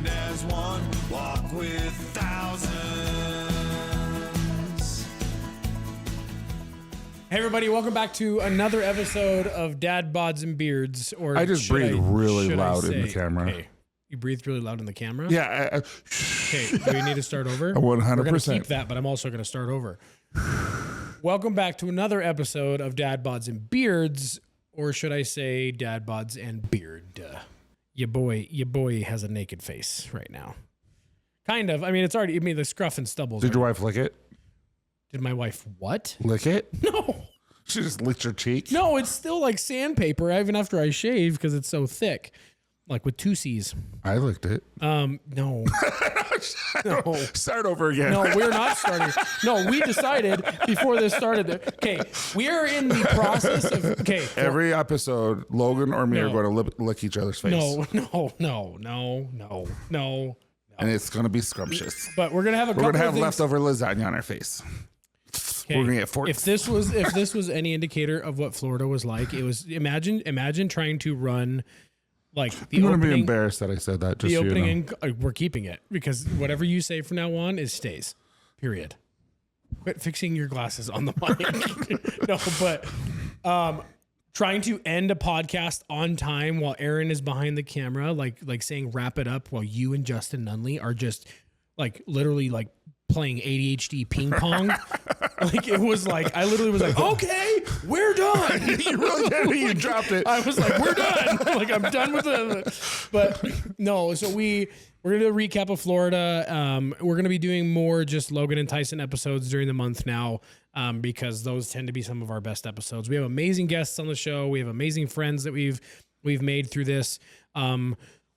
stand as one, walk with thousands. Hey everybody, welcome back to another episode of Dad Bods and Beards. Or I just breathed really loud in the camera. Okay. You breathed really loud in the camera? Yeah. Okay, do we need to start over? 100%. We're going to keep that, but I'm also going to start over. Welcome back to another episode of Dad Bods and Beards, or should I say Dad Bods and Beard. Your boy has a naked face right now. Kind of. I mean, it's already, the scruff and stubbles. Did your wife lick it? Did my wife what? Lick it? No. She just licked your cheek? No, it's still like sandpaper, even after I shave, because it's so thick. Like with two C's. I licked it. No. No. Start over again. No, we're not starting. No, we decided before this started. Okay, we are in the process of. Okay, every episode, Logan or me are going to lick each other's face. No. And it's going to be scrumptious. But we're gonna have We're going to have leftover lasagna on our face. Okay. We're going to get forks. If this was any indicator of what Florida was like, it was imagine trying to run. Like the I'm going to be embarrassed that I said that. Just the so opening, you know. we're keeping it because whatever you say from now on is stays. Period. Quit fixing your glasses on the mic. No, but trying to end a podcast on time while Arron is behind the camera, like saying wrap it up while you and Justin Nunley are just like literally like playing ADHD ping pong. Like it was like I literally was like, okay, we're done. You really did. You dropped it. I was like, we're done. Like I'm done with it. But no, so we're gonna do a recap of Florida. We're gonna be doing more just Logan and Tyson episodes during the month now, because those tend to be some of our best episodes. We have amazing guests on the show. We have amazing friends that we've made through this.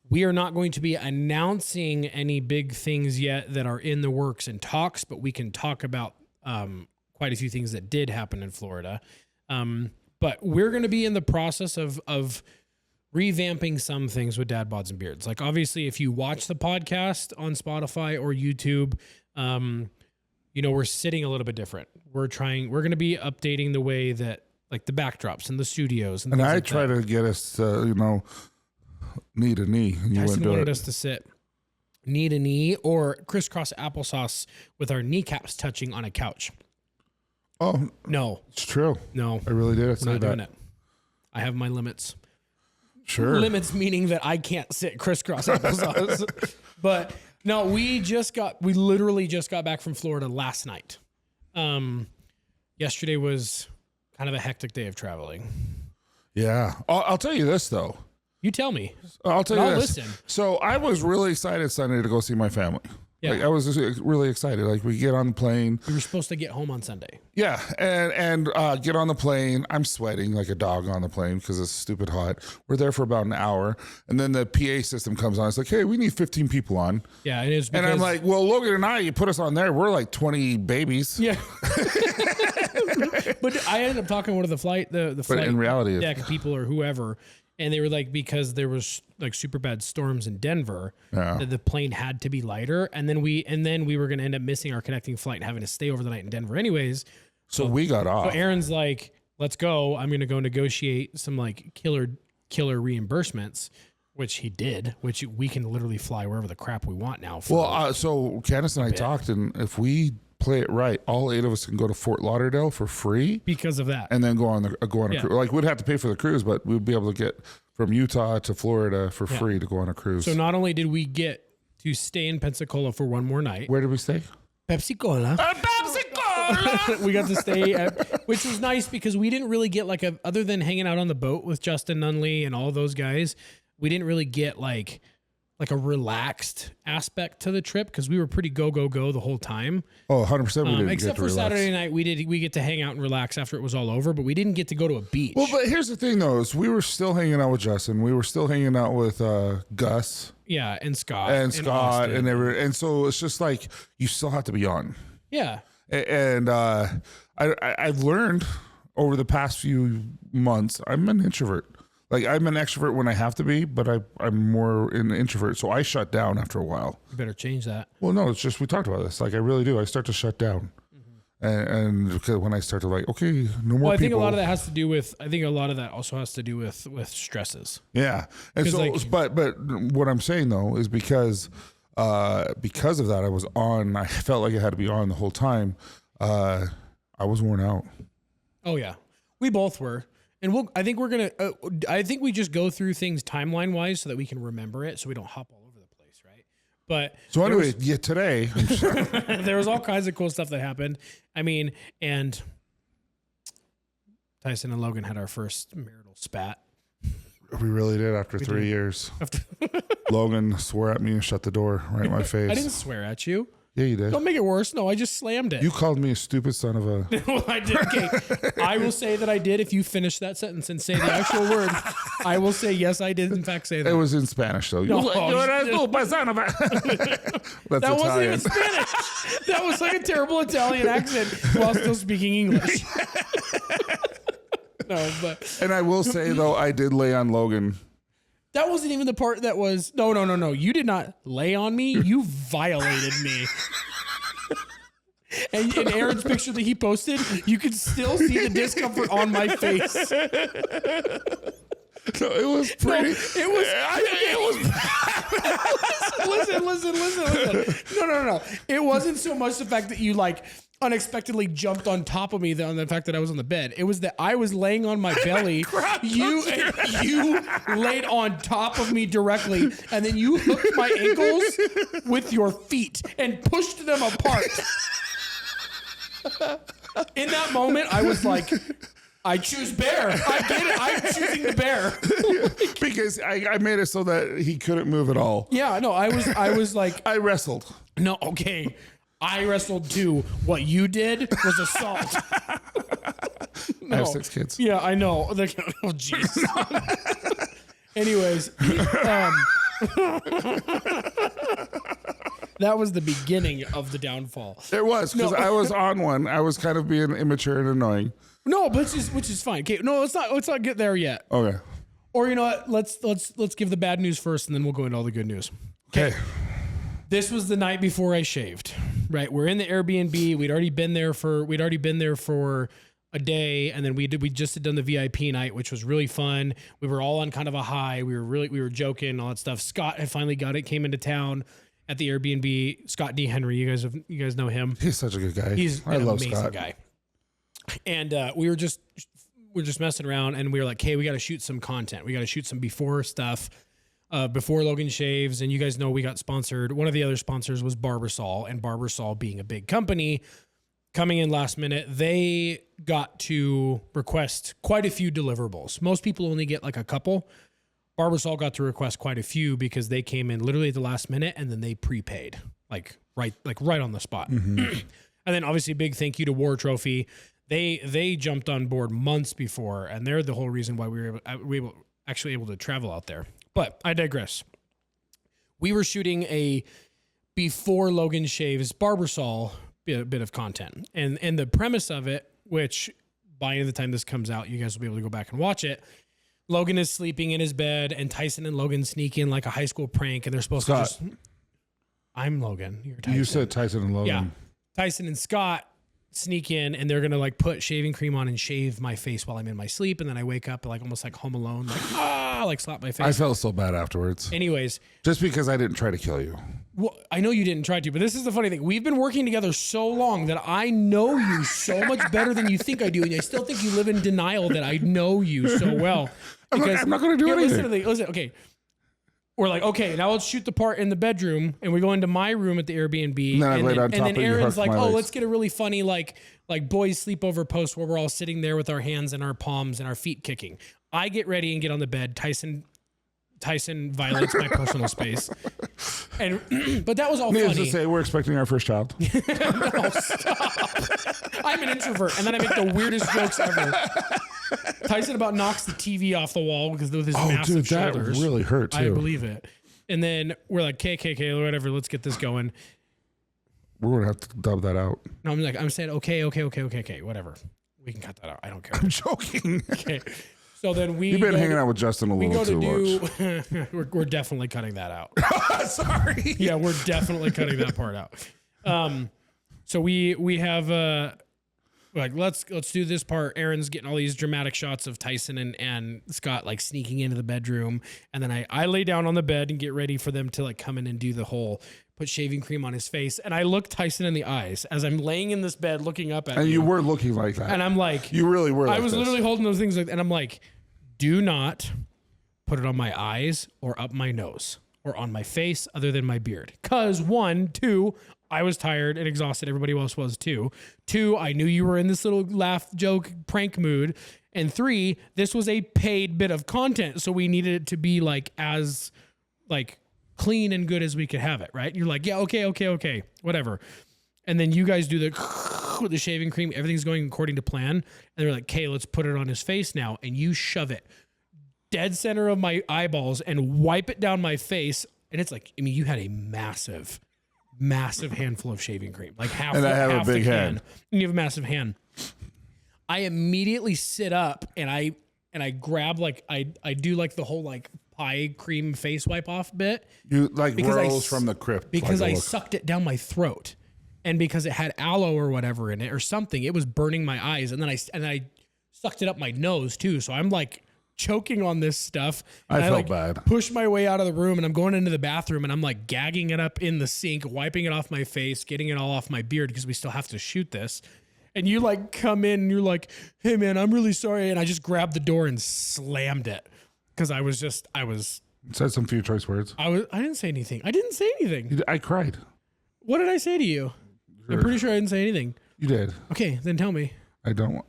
We are not going to be announcing any big things yet that are in the works and talks, but we can talk about quite a few things that did happen in Florida. But we're going to be in the process of revamping some things with Dad Bods and Beards. Like obviously, if you watch the podcast on Spotify or YouTube, we're sitting a little bit different. We're going to be updating the way that like the backdrops and the studios. And I try to get us, knee to knee. And Tyson wanted us to sit knee to knee or crisscross applesauce with our kneecaps touching on a couch. Oh no, it's true. No, I really did. We're not doing it. I have my limits. Sure. Limits meaning that I can't sit crisscross applesauce. But no, we literally just got back from Florida last night. Yesterday was kind of a hectic day of traveling. Yeah. I'll tell you this though. You tell me. I'll tell you this. Listen. So I was really excited Sunday to go see my family. Yeah. Like, I was just really excited. Like we get on the plane. We were supposed to get home on Sunday. Yeah. And get on the plane. I'm sweating like a dog on the plane because it's stupid hot. We're there for about an hour. And then the PA system comes on. It's like, hey, we need 15 people on. Yeah, it is. And I'm like, well, Logan and I, you put us on there. We're like 20 babies. Yeah. But I ended up talking to one of the flight. But in reality, deck people or whoever. And they were like, because there was like super bad storms in Denver, that the plane had to be lighter. And then we were going to end up missing our connecting flight and having to stay over the night in Denver anyways. So we got off. So Aaron's like, let's go. I'm going to go negotiate some like killer reimbursements, which he did, which we can literally fly wherever the crap we want now. So Candace and I talked, and if we play it right, all 8 of us can go to Fort Lauderdale for free because of that, and then go on a cruise. Like we'd have to pay for the cruise, but we'd be able to get from Utah to Florida for free to go on a cruise. So not only did we get to stay in Pensacola for one more night, where did we stay? Pepsi-Cola. We got to stay which was nice because we didn't really get other than hanging out on the boat with Justin Nunley and all those guys, we didn't really get like a relaxed aspect to the trip because we were pretty go the whole time. Oh, 100%. We didn't except for Saturday night, we get to hang out and relax after it was all over, but we didn't get to go to a beach. Well, but here's the thing though, is we were still hanging out with Justin. We were still hanging out with Gus. Yeah, and Scott. And so it's just like you still have to be on. Yeah. And I've learned over the past few months, I'm an introvert. Like I'm an extrovert when I have to be, but I'm more an introvert. So I shut down after a while. You better change that. Well, no, it's just, we talked about this. Like I really do. I start to shut down. And because when I started like, okay, no more Well, I think people. a lot of that has to do with. I think a lot of that also has to do with stresses. Yeah, and so, like- but what I'm saying though is because of that, I was on. I felt like I had to be on the whole time. I was worn out. Oh yeah, we both were, and I think we're gonna. I think we just go through things timeline wise so that we can remember it, so we don't hop all over the place, right? But So anyway, today there was all kinds of cool stuff that happened. I mean, and Tyson and Logan had our first marital spat. we really did after 3 years. Logan swore at me and shut the door right in my face. I didn't swear at you. Yeah, you did. Don't make it worse. No, I just slammed it. You called me a stupid son of a. Well, I did. Okay. I will say that I did. If you finish that sentence and say the actual word, I will say yes, I did in fact say that. It was in Spanish though. No, That's that Italian. wasn't even Spanish. That was like a terrible Italian accent while still speaking English. No, but And I will say though, I did lay on Logan. that wasn't even the part that was. No. You did not lay on me. You violated me. And in Aaron's picture that he posted, you can still see the discomfort on my face. No, it was pretty. It was. Listen. No. It wasn't so much the fact that you like unexpectedly jumped on top of me than the fact that I was on the bed. It was that I was laying on my belly. You laid on top of me directly, and then you hooked my ankles with your feet and pushed them apart. In that moment, I was like, I choose bear. I get it. I'm choosing the bear. Because I made it so that he couldn't move at all. Yeah, no, I was like, I wrestled. no, okay. I wrestled too. What you did was assault. I have 6 kids. Yeah, I know. Oh, jeez. Anyways, that was the beginning of the downfall. It was because I was on one. I was kind of being immature and annoying. No, but which is fine. Okay, no, let's not get there yet. Okay. Or you know what? Let's give the bad news first, and then we'll go into all the good news. Okay. This was the night before I shaved. Right, we're in the Airbnb. We'd already been there for a day, and then we just had done the VIP night, which was really fun. We were all on kind of a high. We were joking, all that stuff. Scott had finally got it, came into town at the Airbnb. Scott D. Henry, you guys know him. He's such a good guy. He's I an love amazing Scott. guy. And we're just messing around, and we were like, "Hey, we got to shoot some content. We got to shoot some before stuff." Before Logan shaves, and you guys know we got sponsored. One of the other sponsors was Barbasol, and Barbasol being a big company, coming in last minute, they got to request quite a few deliverables. Most people only get like a couple. Barbasol got to request quite a few because they came in literally at the last minute, and then they prepaid right on the spot. Mm-hmm. And then obviously big thank you to War Trophy. They jumped on board months before, and they're the whole reason why we were actually able to travel out there. But I digress. We were shooting a before Logan shaves Barbasol bit of content. And the premise of it, which by the time this comes out, you guys will be able to go back and watch it. Logan is sleeping in his bed, and Tyson and Logan sneak in like a high school prank, and they're supposed to just... I'm Logan. You're Tyson. You said Tyson and Logan. Yeah. Tyson and Scott sneak in, and they're gonna like put shaving cream on and shave my face while I'm in my sleep, and then I wake up like almost like Home Alone, like slap my face. I felt so bad afterwards. Anyways, Just because I didn't try to kill you. well, I know you didn't try to, but this is the funny thing. We've been working together so long that I know you so much better than you think I do, and I still think you live in denial that I know you so well. I'm not going to do anything. Listen, okay. We're like, okay, now let's shoot the part in the bedroom, and we go into my room at the Airbnb. And then I laid on top then of you, Aaron's hooked like, my oh, legs. let's get a really funny like boys sleepover post where we're all sitting there with our hands in our palms and our feet kicking. I get ready and get on the bed. Tyson violates my personal space, and but that was all Needless funny. to say, we're expecting our first child. No, stop. I'm an introvert, and then I make the weirdest jokes ever. Tyson about knocks the TV off the wall because of his massive dude, that shoulders. really hurt too. I believe it. And then we're like, KKK, whatever, let's get this going. We're going to have to dub that out. No, I'm saying, okay, whatever. We can cut that out. I don't care. I'm joking. Okay. So then You've been hanging out with Justin a little too much. we're definitely cutting that out. Sorry. Yeah, we're definitely cutting that part out. So we have like, let's do this part. Aaron's getting all these dramatic shots of Tyson and Scott like sneaking into the bedroom. And then I lay down on the bed and get ready for them to like come in and do the whole put shaving cream on his face. And I look Tyson in the eyes as I'm laying in this bed looking up at And you were looking like that. And I'm like, you really were like I was this. literally holding those things like, and I'm like, do not put it on my eyes or up my nose or on my face other than my beard. Cause 1, 2, I was tired and exhausted. Everybody else was too. 2, I knew you were in this little laugh, joke, prank mood. And 3, this was a paid bit of content. So we needed it to be like as like clean and good as we could have it. Right. You're like, yeah, okay. Whatever. And then you guys do with the shaving cream. Everything's going according to plan. And they're like, okay, let's put it on his face now. And you shove it dead center of my eyeballs and wipe it down my face. And it's like, I mean, you had a massive handful of shaving cream, like half. And I have half a big the hand. And you have a massive hand. I immediately sit up and I grab like I do like the whole like pie cream face wipe off bit. You like because rose from the crypt. Because like I sucked it down my throat. And because it had aloe or whatever in it or something, it was burning my eyes. And then I sucked it up my nose too. So I'm like choking on this stuff. I felt like bad. Push my way out of the room and I'm going into the bathroom and I'm like gagging it up in the sink, wiping it off my face, getting it all off my beard because we still have to shoot this. And you like come in and you're like, hey man, I'm really sorry. And I just grabbed the door and slammed it because I was Said some few choice words. I didn't say anything. I cried. What did I say to you? I'm pretty sure I didn't say anything. You did. Okay, then tell me. I don't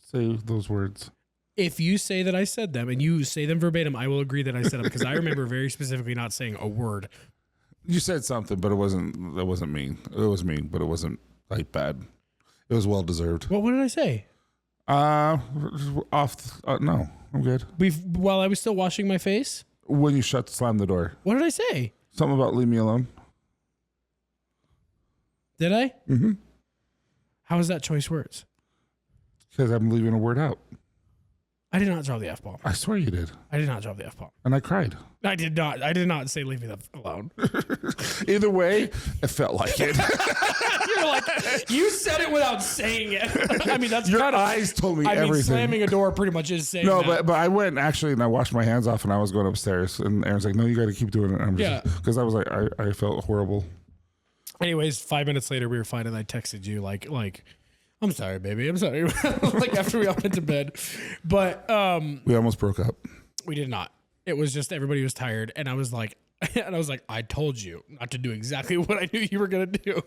say those words. If you say that I said them and you say them verbatim, I will agree that I said them because I remember very specifically not saying a word. You said something, but it wasn't mean. It was mean, but it wasn't like bad. It was well deserved. What did I say? No, I'm good. While I was still washing my face? When you slam the door. What did I say? Something about leave me alone. Did I? Mm-hmm. How is that choice words? Because I'm leaving a word out. I did not drop the F-bomb. I swear you did. I did not drop the F-bomb. And I cried. I did not say leave me alone. Either way, it felt like it. You're like, you said it without saying it. I mean, that's Your kind of, eyes told me everything. Slamming a door pretty much is saying No, that. but I went actually and I washed my hands off and I was going upstairs and Aaron's like, no, you got to keep doing it. Because I was like, I felt horrible. Anyways, 5 minutes later, we were fine, and I texted you like, I'm sorry, baby, I'm sorry. Like after we all went to bed, but we almost broke up. we did not. It was just everybody was tired, and I was like, I told you not to do exactly what I knew you were gonna do.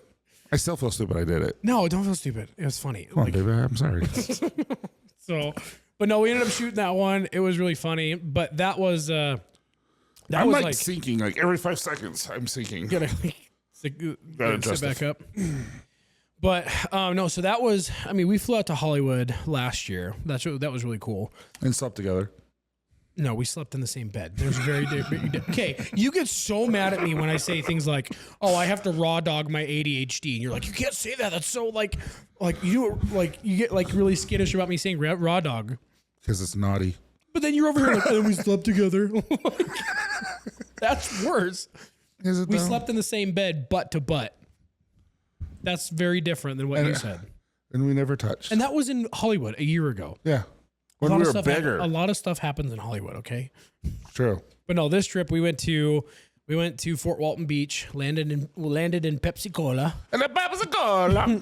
I still feel stupid. I did it. No, don't feel stupid. It was funny. Come on, baby. I'm sorry. So, but no, we ended up shooting that one. It was really funny, but that was I'm was like sinking. Like every 5 seconds, I'm sinking. Gotta sit back up. But no, so that was. I mean, we flew out to Hollywood last year. That was really cool. And slept together. No, we slept in the same bed. There's very okay. You get so mad at me when I say things like, "Oh, I have to raw dog my ADHD," and you're like, "You can't say that. That's so like you get like really skittish about me saying raw dog because it's naughty." But then you're over here like, "And we slept together." That's worse. Is it We though? slept in the same bed, butt to butt. That's very different than what you said. And we never touched. And that was in Hollywood a year ago. Yeah. When we were bigger. A lot of stuff happens in Hollywood, okay? True. But no, this trip we went to Fort Walton Beach, landed in Pepsi-Cola. And the Pepsi-Cola.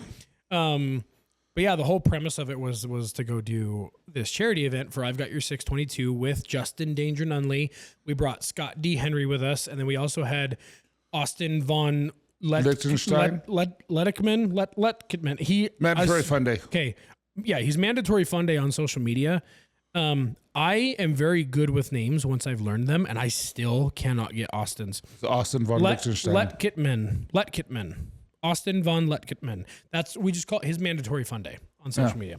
But yeah, the whole premise of it was to go do this charity event for I've Got Your 622 with Justin Danger Nunley. We brought Scott D. Henry with us, and then we also had Austin Von Lichtenstein? Letkitman. He Mandatory Fun Day. Okay. Yeah, he's Mandatory Fun Day on social media. I am very good with names once I've learned them, and I still cannot get Austin's. Austin Von Lichtenstein. Letkitman. Austin Von Letkitman. We just call it his Mandatory Fun Day on social media.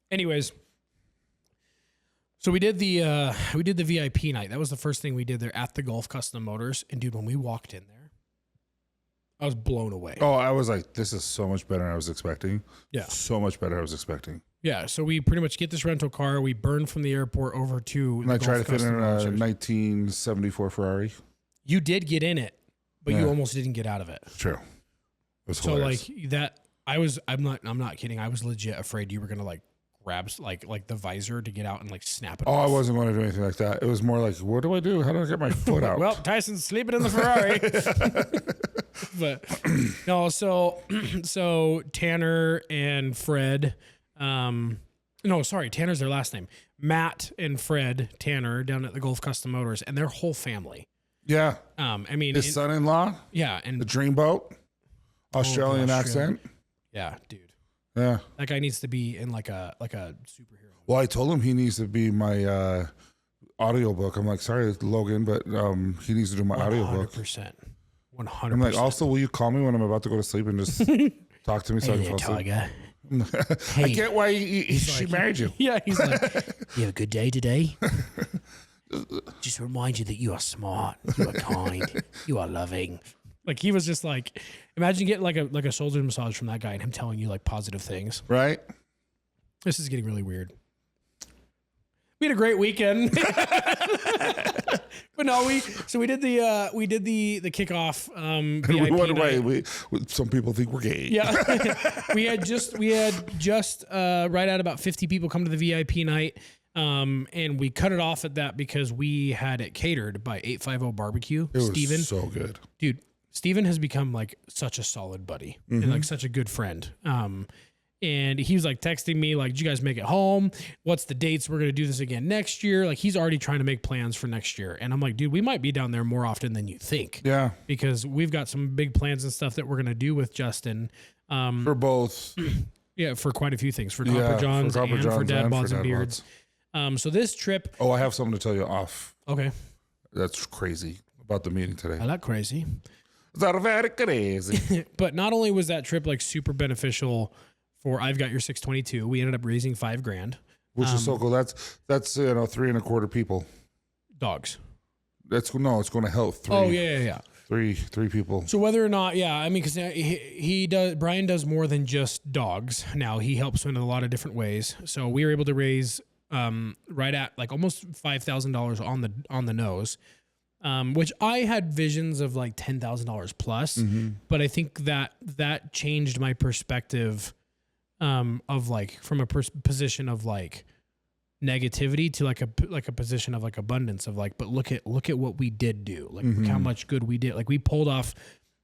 Anyways, so we did the VIP night. That was the first thing we did there at the Gulf Custom Motors. And dude, when we walked in there, I was blown away. Oh, I was like, this is so much better than I was expecting. Yeah. So much better than I was expecting. Yeah, so we pretty much get this rental car. We burn from the airport over to And I tried to fit in a 1974 Ferrari. You did get in it, but you almost didn't get out of it. True. It was So hilarious. like I'm not kidding. I was legit afraid you were going to like grab like the visor to get out and like snap it Oh, off. I wasn't going to do anything like that. It was more like, what do I do? How do I get my foot out? Well, Tyson's sleeping in the Ferrari. But no, so Tanner and Fred, no, sorry, Tanner's their last name. Matt and Fred Tanner down at the Gulf Custom Motors and their whole family. Yeah. I mean, His son-in-law, yeah, and the dreamboat, Australian accent. Yeah, dude. Yeah. That guy needs to be in like a superhero. Well, I told him he needs to be my audiobook. I'm like, sorry, Logan, but he needs to do my audiobook. 100%. I'm like, also, will you call me when I'm about to go to sleep and just talk to me so I can fall asleep? I get why she married you. Yeah, he's like, you have a good day today? Just remind you that you are smart, you are kind, you are loving. Like he was just like, imagine getting like a shoulder massage from that guy and him telling you like positive things. Right? This is getting really weird. We had a great weekend. But no, we did the kickoff. And VIP we went night. away. Some people think we're gay. Yeah, we had just right at about 50 people come to the VIP night, and we cut it off at that because we had it catered by 850 Barbecue. It was Steven, so good, dude. Steven has become like such a solid buddy and like such a good friend. And he was like texting me like, "Did you guys make it home? What's the dates? We're gonna do this again next year." Like he's already trying to make plans for next year. And I'm like, dude, we might be down there more often than you think. Yeah, because we've got some big plans and stuff that we're gonna do with Justin. For both. Yeah, for quite a few things. For Copper Johns and for Dad Bods and Beards. So this trip. Oh, I have something to tell you off. Okay. That's crazy about the meeting today. I like crazy. That's very crazy. But not only was that trip like super beneficial for I've Got Your 622, we ended up raising $5,000. Which is so cool. That's 3.25 people. Dogs. It's going to help three. Oh yeah. Three people. So whether or not, yeah, I mean, because he does, Brian does more than just dogs. Now he helps in a lot of different ways. So we were able to raise right at like almost $5,000 on the nose, which I had visions of like $10,000 plus. But I think that changed my perspective of like from a position of like negativity to like a position of like abundance of like, but look at what we did do, like look how much good we did. Like we pulled off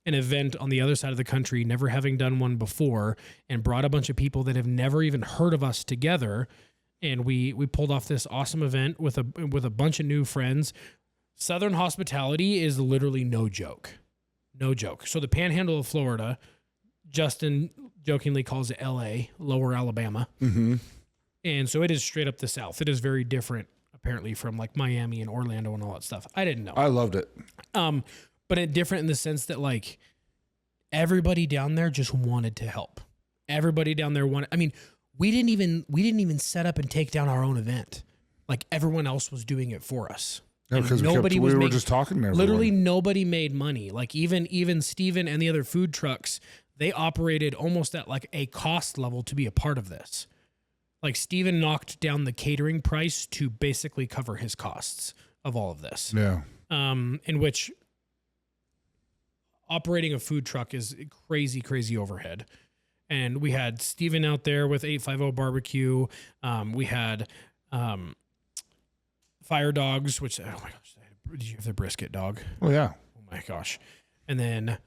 an event on the other side of the country, never having done one before, and brought a bunch of people that have never even heard of us together. And we pulled off this awesome event with a bunch of new friends. Southern hospitality is literally no joke. So the Panhandle of Florida, Justin jokingly calls it LA, Lower Alabama. And so it is straight up the South. It is very different, apparently, from like Miami and Orlando and all that stuff. I didn't know. I loved it. But it different in the sense that like everybody down there just wanted to help. Everybody down there wanted. I mean, we didn't even set up and take down our own event. Like everyone else was doing it for us. Yeah, because we were just talking to everyone. Literally nobody made money. Like even Steven and the other food trucks, they operated almost at like a cost level to be a part of this. Like Steven knocked down the catering price to basically cover his costs of all of this. Yeah. In which operating a food truck is crazy overhead. And we had Steven out there with 850 Barbecue. We had Fire Dogs, which, oh my gosh, did you have the brisket dog? Oh, yeah. Oh my gosh. And then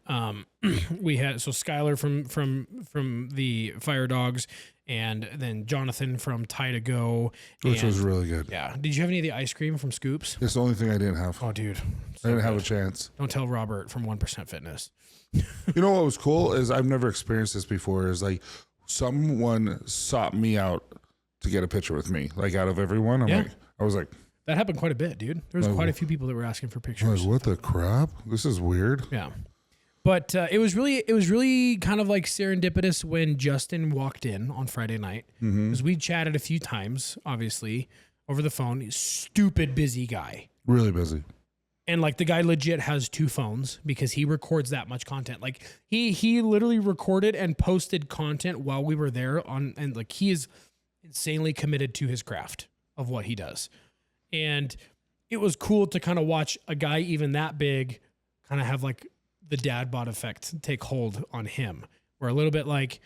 we had Skylar from the Fire Dogs, and then Jonathan from Tie to Go, Which was really good. Yeah. Did you have any of the ice cream from Scoops? That's the only thing I didn't have. Oh, dude. I didn't have a chance. Don't tell Robert from 1% Fitness. You know what was cool is I've never experienced this before is like someone sought me out to get a picture with me. Like out of everyone, I was like, that happened quite a bit, dude. There was quite a few people that were asking for pictures. Like, what the crap? This is weird. Yeah. But it was really kind of like serendipitous when Justin walked in on Friday night, because we chatted a few times, obviously, over the phone. He's stupid busy guy. Really busy. And like the guy legit has 2 phones because he records that much content. Like he literally recorded and posted content while we were there and like he is insanely committed to his craft of what he does. And it was cool to kind of watch a guy even that big kind of have like the dad bod effect take hold on him. We're a little bit like,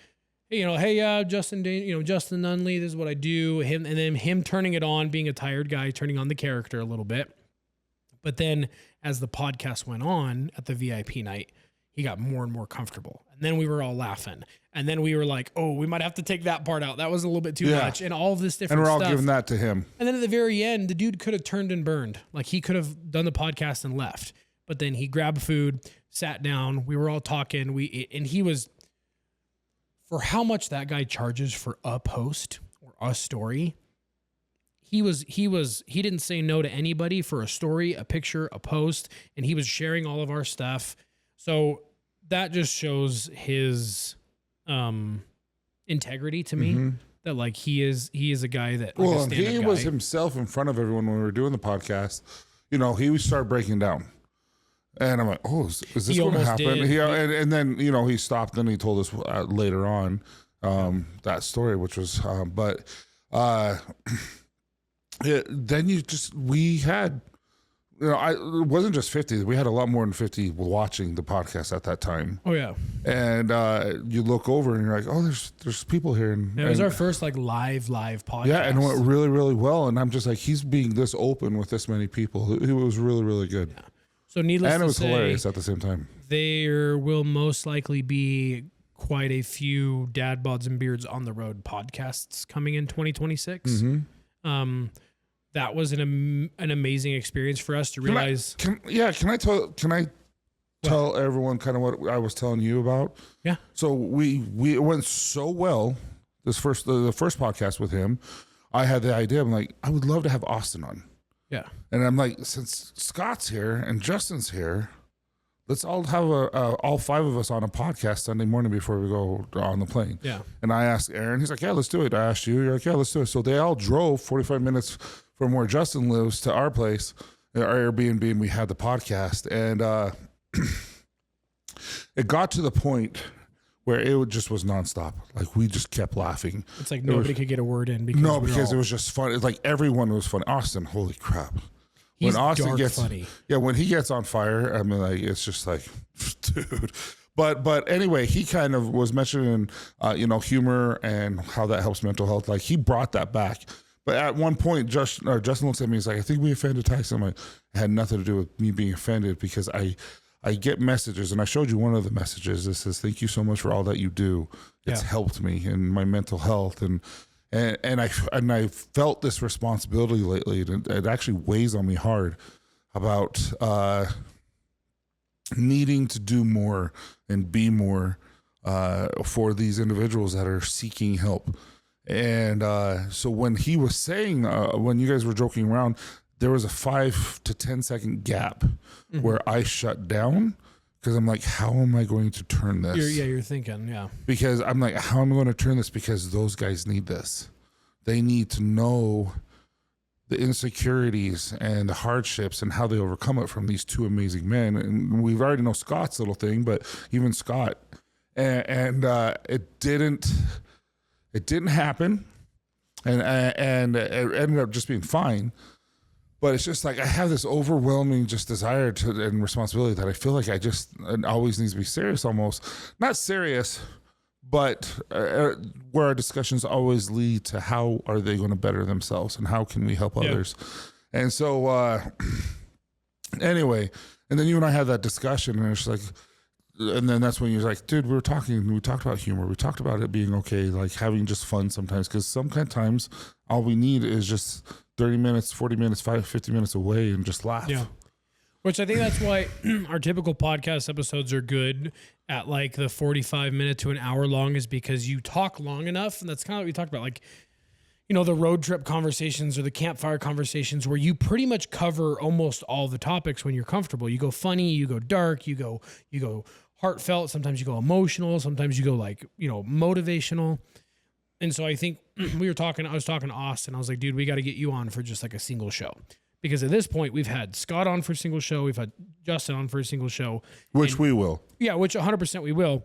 hey, Justin Nunley, this is what I do. And then him turning it on, being a tired guy, turning on the character a little bit. But then as the podcast went on at the VIP night, he got more and more comfortable. And then we were all laughing. And then we were like, oh, we might have to take that part out. That was a little bit too much. And all of this different stuff. And we're all giving that to him. And then at the very end, the dude could have turned and burned. Like, he could have done the podcast and left. But then he grabbed food, sat down. We were all talking. And he was, for how much that guy charges for a post or a story, he didn't say no to anybody for a story, a picture, a post, and he was sharing all of our stuff. So that just shows his integrity to me, that like he is a guy that, like, well, and he was himself in front of everyone when we were doing the podcast. He would start breaking down. And I'm like, oh, is this going to happen? And then, he stopped and he told us later on that story, which was, then we had, it wasn't just 50. We had a lot more than 50 watching the podcast at that time. Oh, yeah. And you look over and you're like, oh, there's people here. And it was our first like live podcast. Yeah, and it went really, really well. And I'm just like, he's being this open with this many people. It was really, really good. Yeah. So needless to say, and it was hilarious at the same time. There will most likely be quite a few Dad Bods and Beards on the Road podcasts coming in 2026. That was an amazing experience for us to realize. Can I tell everyone kind of what I was telling you about? Yeah. So it went so well. The first podcast with him, I had the idea. I'm like, I would love to have Austin on. Yeah. And I'm like, since Scott's here and Justin's here, let's all have all five of us on a podcast Sunday morning before we go on the plane. Yeah. And I asked Arron, he's like, yeah, let's do it. I asked you, you're like, yeah, let's do it. So they all drove 45 minutes from where Justin lives to our place, our Airbnb, and we had the podcast. And it got to the point where it just was nonstop. Like, we just kept laughing. It's like nobody could get a word in because it was just fun. It's like everyone was funny. Austin, holy crap. He's when Austin dark gets funny. Yeah, when he gets on fire, I mean, like, it's just like, dude. But anyway, he kind of was mentioning humor and how that helps mental health. Like, he brought that back. But at one point, Justin looks at me. He's like, I think we offended Tyson. I'm like, it had nothing to do with me being offended, because I get messages, and I showed you one of the messages that says, thank you so much for all that you do. It's helped me in my mental health. And I felt this responsibility lately. It actually weighs on me hard about needing to do more and be more for these individuals that are seeking help. And so when he was saying, when you guys were joking around, there was a 5 to 10 second gap where I shut down, because I'm like, how am I going to turn this? You're thinking, yeah. Because I'm like, how am I going to turn this? Because those guys need this. They need to know the insecurities and the hardships and how they overcome it from these two amazing men. And we've already know Scott's little thing, but even Scott, and it didn't happen, and it ended up just being fine. But it's just like, I have this overwhelming just desire and responsibility that I feel like it always needs to be serious, almost not serious, but where our discussions always lead to how are they going to better themselves and how can we help others. And so anyway, and then you and I had that discussion, and it's like, and then that's when you're like, dude, we talked about humor. We talked about it being okay, like having just fun sometimes, because sometimes all we need is just 30 minutes, 40 minutes, 50 minutes away and just laugh. Yeah. Which I think that's why our typical podcast episodes are good at like the 45 minute to an hour long, is because you talk long enough. And that's kind of what we talked about. Like, the road trip conversations or the campfire conversations where you pretty much cover almost all the topics when you're comfortable. You go funny, you go dark, you go heartfelt. Sometimes you go emotional. Sometimes you go like, motivational. And so I think I was talking to Austin. I was like, dude, we got to get you on for just like a single show. Because at this point, we've had Scott on for a single show. We've had Justin on for a single show. Which we will. Yeah, which 100% we will.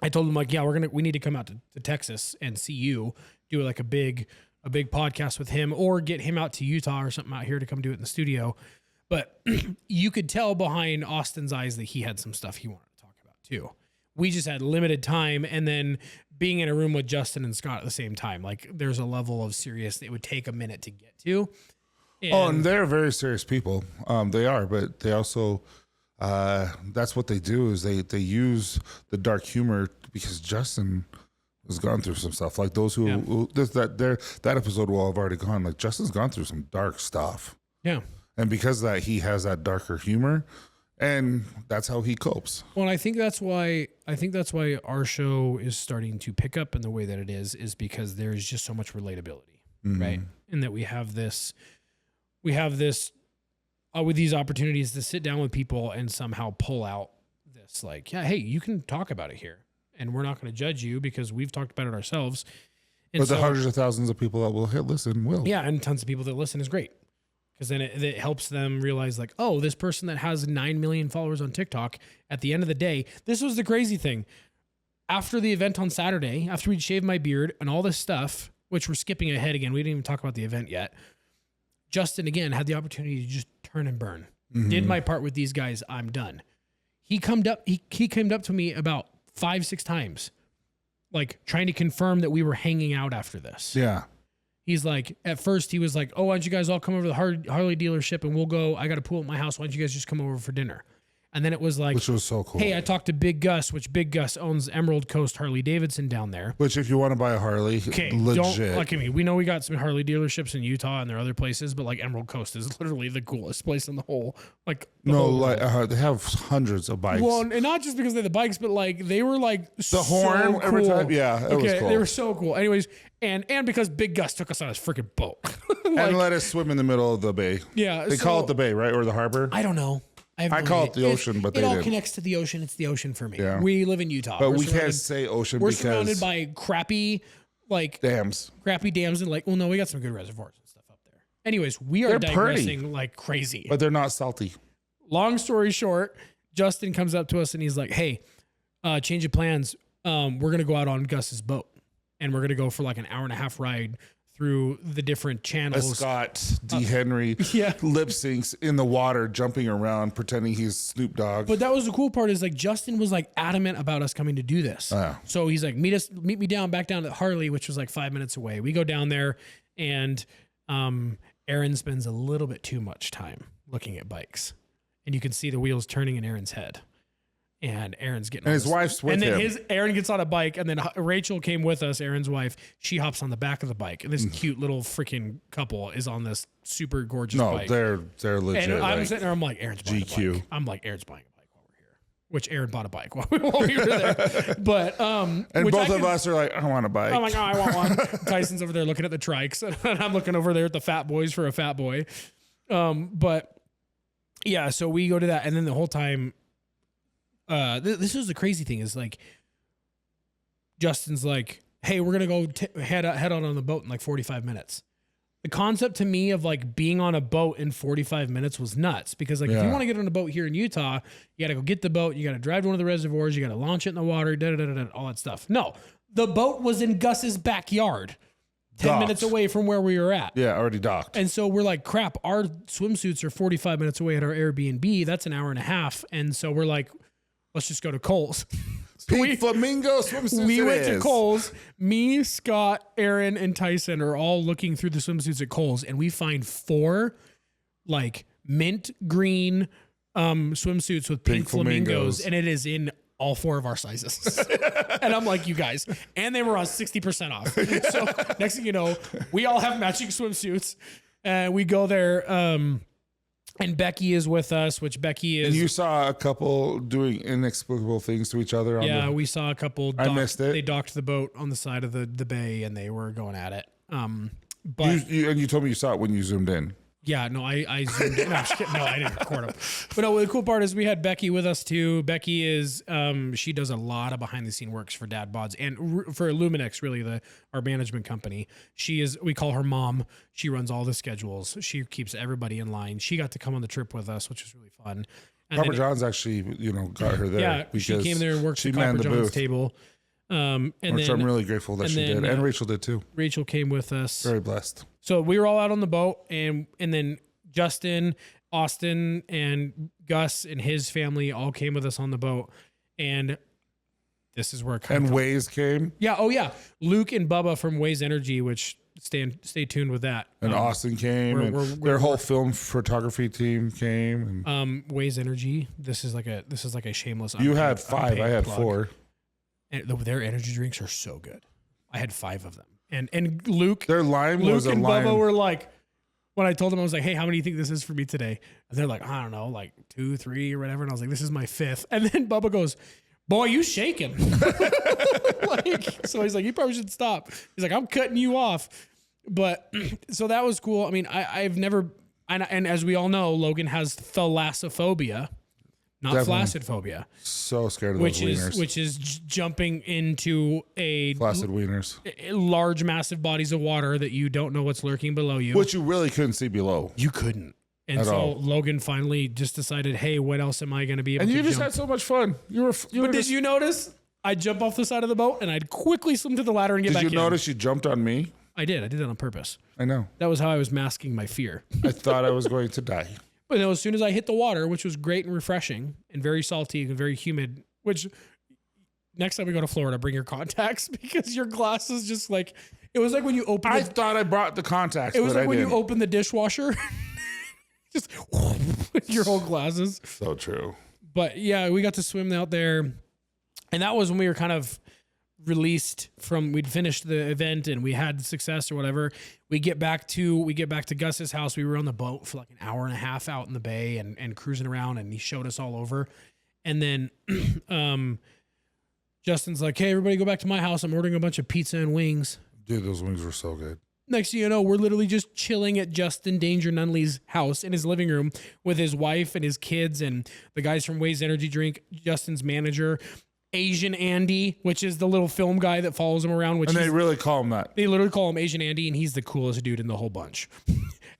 I told him, like, yeah, we need to come out to Texas and see you, do like a big podcast with him, or get him out to Utah or something out here to come do it in the studio. But you could tell behind Austin's eyes that he had some stuff he wanted to talk about too, We just had limited time, and then being in a room with Justin and Scott at the same time, like there's a level of serious that it would take a minute to get to. And they're very serious people. They are, but they also, that's what they do is they use the dark humor because Justin has gone through some stuff. Like those that episode will have already gone. Like Justin's gone through some dark stuff. Yeah. And because of that, he has that darker humor, and that's how he copes. Well, I think that's why our show is starting to pick up in the way that it is because there's just so much relatability, right? And that we have this with these opportunities to sit down with people and somehow pull out this, like, yeah, hey, you can talk about it here, and we're not going to judge you because we've talked about it ourselves. And but the hundreds of thousands of people that will listen will. Yeah, and tons of people that listen is great. Because then it helps them realize, like, oh, this person that has 9 million followers on TikTok, at the end of the day, this was the crazy thing. After the event on Saturday, after we'd shaved my beard and all this stuff, which we're skipping ahead again, we didn't even talk about the event yet. Justin, again, had the opportunity to just turn and burn. Did my part with these guys, I'm done. He came up to me about 5-6 times, like trying to confirm that we were hanging out after this. Yeah. He's like, at first he was like, oh, why don't you guys all come over to the Harley dealership and we'll go, I got a pool at my house. Why don't you guys just come over for dinner? And then it was like, which was so cool. Hey, I talked to Big Gus, which Big Gus owns Emerald Coast Harley Davidson down there. Which if you want to buy a Harley, legit. Don't look at me. We know we got some Harley dealerships in Utah and there are other places, but like Emerald Coast is literally the coolest place in the whole, like. They have hundreds of bikes. Well, and not just because they had the bikes, but like they were like the horn cool. every time. Yeah, it was cool. They were so cool. Anyways, and because Big Gus took us on his freaking boat. And let us swim in the middle of the bay. Yeah. They call it the bay, right? Or the harbor? I don't know. I call it the ocean, but it all didn't. connects to the ocean. It's the ocean for me. Yeah. We live in Utah, but we can't say ocean we're because surrounded by crappy dams. Crappy dams, and like, well, no, we got some good reservoirs and stuff up there. Anyways, we are digressing like crazy, but they're not salty. Long story short, Justin comes up to us and he's like, "Hey, change of plans. We're gonna go out on Gus's boat, and we're gonna go for like an 1.5-hour ride." Through the different channels. Scott D. Henry lip syncs in the water, jumping around, pretending he's Snoop Dogg. But that was the cool part is like Justin was like adamant about us coming to do this. So he's like, meet me back down at Harley, which was like 5 minutes away. We go down there and Arron spends a little bit too much time looking at bikes. And you can see the wheels turning in Aaron's head. And Aaron's getting, and his wife's with him. And then Arron gets on a bike, and then Rachel came with us, Aaron's wife. She hops on the back of the bike, and this cute little freaking couple is on this super gorgeous bike. No, they're legit. And I'm sitting there, I'm like, Aaron's buying a bike. I'm like, Aaron's buying a bike while we're here, which Arron bought a bike while we were there. But and both of us are like, I want a bike. I'm like, oh, I want one. Tyson's over there looking at the trikes, and I'm looking over there at the fat boys for a fat boy. But yeah, so we go to that, and then the whole time. This is the crazy thing is like Justin's like, hey, we're gonna go head on the boat in like 45 minutes. The concept to me of like being on a boat in 45 minutes was nuts because like if you want to get on a boat here in Utah, you got to go get the boat, you got to drive to one of the reservoirs, you got to launch it in the water, all that stuff. No, the boat was in Gus's backyard. 10 minutes away from where we were at. Yeah, already docked. And so we're like, crap, our swimsuits are 45 minutes away at our Airbnb. That's an 1.5 hours. And so we're like, let's just go to Kohl's. Pink flamingo swimsuits. We went to Kohl's. Me, Scott, Arron, and Tyson are all looking through the swimsuits at Kohl's, and we find 4 like mint green swimsuits with pink flamingos, and it is in all 4 of our sizes. And I'm like, you guys. And they were on 60% off. So next thing you know, we all have matching swimsuits, and we go there. And Becky is with us, which Becky is. And you saw a couple doing inexplicable things to each other. We saw a couple. I missed it. They docked the boat on the side of the bay, and they were going at it. But you told me you saw it when you zoomed in. Yeah, no, I zoomed in. No, I'm just kidding. No, I didn't record them. But no, the cool part is we had Becky with us too. Becky is, she does a lot of behind the scene works for Dad Bods and for Illuminix, really our management company. She is, we call her mom. She runs all the schedules. She keeps everybody in line. She got to come on the trip with us, which was really fun. And Copper John's actually, got her there. Yeah, she came there and worked the Copper John's table. Which I'm really grateful that she did. And Rachel did too. Rachel came with us. Very blessed. So we were all out on the boat, and then Justin, Austin, and Gus and his family all came with us on the boat. And this is where it kind And of Waze came. yeah. Oh yeah, Luke and Bubba from Waze Energy, which stay tuned with that. And Austin came. And their whole film photography team came. And Waze Energy. This is like a shameless. you had 5. I had plug. 4. And their energy drinks are so good. I had 5 of them. And Luke, Their lime was a and lime. Bubba were like, when I told them, I was like, hey, how many do you think this is for me today? And they're like, I don't know, like 2, 3 or whatever. And I was like, this is my 5th. And then Bubba goes, boy, you shaking. So he's like, you probably should stop. He's like, I'm cutting you off. But so that was cool. I mean, I've never, and as we all know, Logan has thalassophobia, not Definitely. flaccid phobia. So scared of those wieners. Which is jumping into a Flaccid wieners. large, massive bodies of water that you don't know what's lurking below you. Which you really couldn't see below. You couldn't. And At so all. Logan finally just decided, hey, what else am I going to be able And to you just jump? had so much fun. You were But did just, you notice? I'd jump off the side of the boat and I'd quickly swim to the ladder and get Did back you in. notice you jumped on me? I did. I did that on purpose. I know. That was how I was masking my fear. I thought I was going to die. But then as soon as I hit the water, which was great and refreshing and very salty and very humid, which next time we go to Florida, bring your contacts because your glasses just like, it was like when you open I thought I brought the contacts. it was but like I when didn't. you open the dishwasher, just your whole glasses. So true. But yeah, we got to swim out there. And that was when we were kind of released from, we'd finished the event and we had success or whatever. We get back to Gus's house. We were on the boat for like an hour and a half out in the bay and cruising around, and he showed us all over. And then Justin's like, hey, everybody go back to my house. I'm ordering a bunch of pizza and wings. Dude, those wings were so good. Next thing you know, we're literally just chilling at Justin Danger Nunley's house in his living room with his wife and his kids and the guys from Waze Energy Drink, Justin's manager, Asian Andy, which is the little film guy that follows him around. Which And they really call him that. they literally call him Asian Andy, and he's the coolest dude in the whole bunch.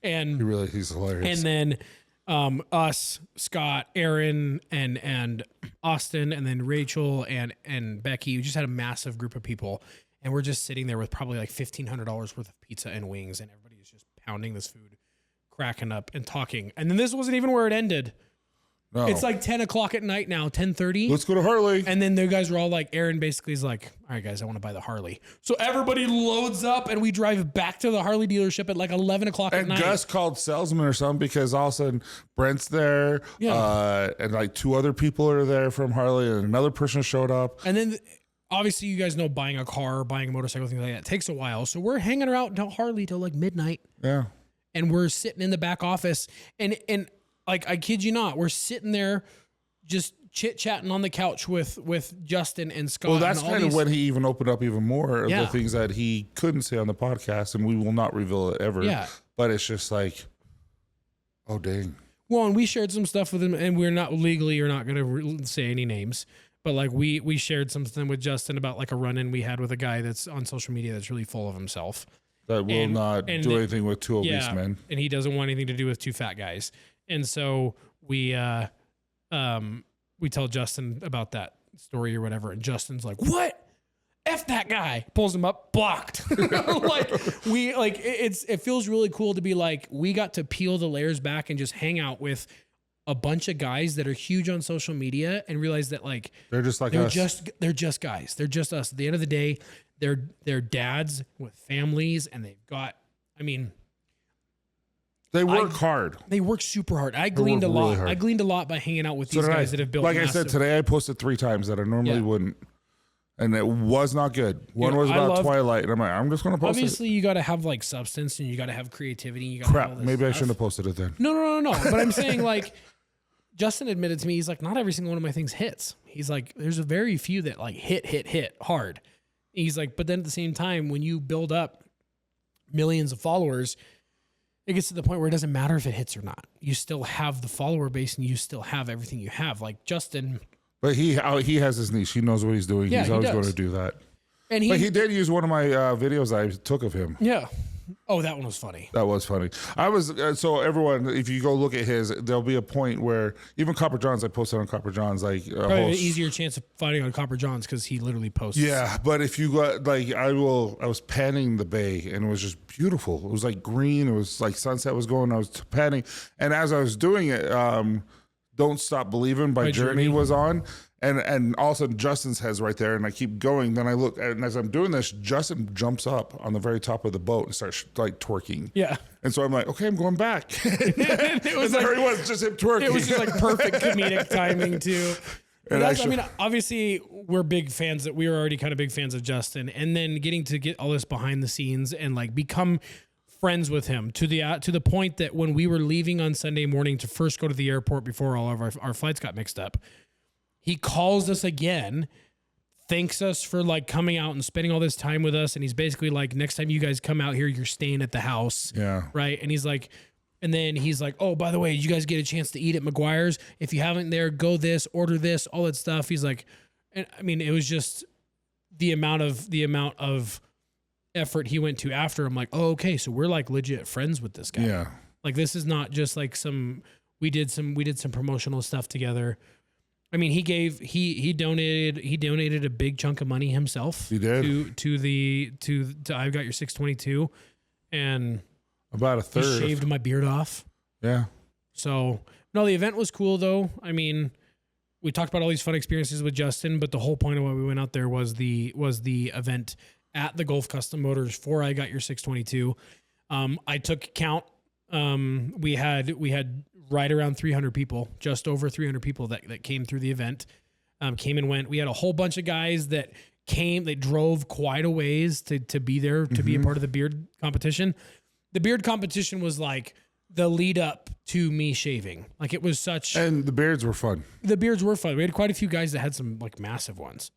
And He's hilarious. and then us, Scott, Arron, and Austin, and then Rachel and Becky. We just had a massive group of people. And we're just sitting there with probably like $1,500 worth of pizza and wings, and everybody is just pounding this food, cracking up and talking. And then this wasn't even where it ended. No. It's like 10 o'clock at night now, 10:30. Let's go to Harley. And then the guys were all like, Aaron basically is like, all right, guys, I want to buy the Harley. So everybody loads up and we drive back to the Harley dealership at like 11 o'clock at And night. Gus called salesman or something because all of a sudden Brent's there, and like 2 other people are there from Harley, and another person showed up. And then obviously you guys know buying a car, buying a motorcycle, things like that takes a while. So we're hanging around until Harley till like midnight. Yeah. And we're sitting in the back office and like, I kid you not, we're sitting there just chit-chatting on the couch with Justin and Scott. Well, that's and all kind of these- when he even opened up even more of Yeah. the things that he couldn't say on the podcast, and we will not reveal it ever. Yeah. But it's just like, oh, dang. Well, and we shared some stuff with him, and we're not legally, you're not going to say any names, but like we shared something with Justin about like a run-in we had with a guy that's on social media that's really full of himself. That will And- not and do the- anything with 2 obese men. And he doesn't want anything to do with 2 fat guys. And so we tell Justin about that story or whatever, and Justin's like, "What? F that guy!" Pulls him up, blocked. It feels really cool to be like, we got to peel the layers back and just hang out with a bunch of guys that are huge on social media and realize that like They're just like they're us. they're just guys. They're just us. At the end of the day, they're dads with families, and they've got, I mean, They work hard. they work super hard. I gleaned a work lot. really hard. I gleaned a lot by hanging out with So these did I. guys that have built. Like I massive, said, today I posted 3 times that I normally Yeah. wouldn't. And it was not good. One Dude, was I about love- Twilight, and I'm like, I'm just going to post Obviously, you got to have like substance, and you got to have creativity. And you got it. Crap. Maybe I stuff. shouldn't have posted it then. No. But I'm saying like, Justin admitted to me, he's like, not every single one of my things hits. He's like, there's a very few that like hit hard. He's like, but then at the same time, when you build up millions of followers, it gets to the point where it doesn't matter if it hits or not. You still have the follower base, and you still have everything you have. Like Justin, But he has his niche. He knows what he's doing. Yeah, He's he always does. going to do that. and But he did use one of my videos I took of him. yeah. Oh, that one was funny. That was funny. I was so everyone, if you go look at his, there'll be a point where even Copper John's, I posted on Copper John's like Probably an easier chance of finding on Copper John's because he literally posts. Yeah, but if you got like, I was panning the bay, and it was just beautiful. It was like green. It was like sunset was going. I was panning, and as I was doing it, "Don't Stop Believing" by Journey was on, And all of a sudden Justin's head's right there, and I keep going. Then I look, and as I'm doing this, Justin jumps up on the very top of the boat and starts like twerking. Yeah. And so I'm like, okay, I'm going back. It was there he was, just him twerking. It was just like perfect comedic timing too. And I mean, obviously we're big fans that we were already kind of big fans of Justin, and then getting to get all this behind the scenes and like become friends with him to the point that when we were leaving on Sunday morning to first go to the airport before all of our flights got mixed up, he calls us again, thanks us for like coming out and spending all this time with us. And he's basically like, next time you guys come out here, you're staying at the house. Yeah. Right. And he's like, oh, by the way, did you guys get a chance to eat at McGuire's? If you haven't there, go this, order this, all that stuff. He's like, and I mean, it was just the amount of effort he went to after. I'm like, oh, okay. So we're like legit friends with this guy. Yeah. Like, this is not just like we did some promotional stuff together. I mean, he donated a big chunk of money himself. He did to I've Got Your 622, and about a third. He shaved my beard off. Yeah. So no, the event was cool though. I mean, we talked about all these fun experiences with Justin, but the whole point of why we went out there was the event at the Gulf Custom Motors for I Got Your 622. I took count. We had right around 300 people, just over 300 people that came through the event, came and went. We had a whole bunch of guys that came, they drove quite a ways to be there, to be a part of the beard competition. The beard competition was like the lead up to me shaving. Like it was such. And the beards were fun. The beards were fun. We had quite a few guys that had some like massive ones.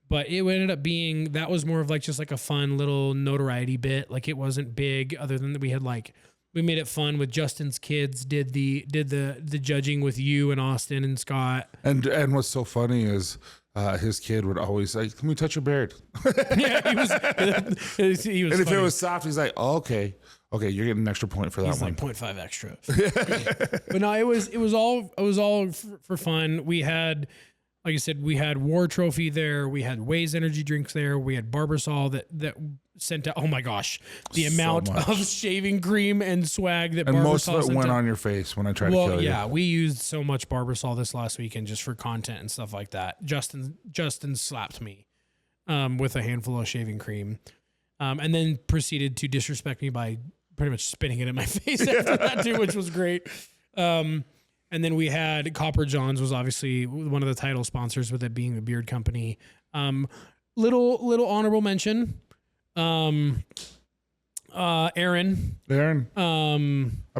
But it ended up being, that was more of like just like a fun little notoriety bit. Like it wasn't big, other than that we had like, we made it fun with Justin's kids, did the judging with you and Austin and Scott. And what's so funny is his kid would always like, let me touch your beard. Yeah, he was and funny. If it was soft, he's like, oh, okay, you're getting an extra point for that he's one. Like 0.5 extra. But no, it was all for fun. We had, like I said, we had War Trophy there. We had Waze energy drinks there. We had Barbasol that sent out. Oh my gosh, the amount of shaving cream and swag that and Barbasol most of it sent went out. on your face when I tried to kill you. Yeah, we used so much Barbasol this last weekend just for content and stuff like that. Justin slapped me with a handful of shaving cream, and then proceeded to disrespect me by pretty much spitting it in my face after that too, which was great. And then we had Copper John's was obviously one of the title sponsors, with it being a beard company. Little honorable mention. Arron. A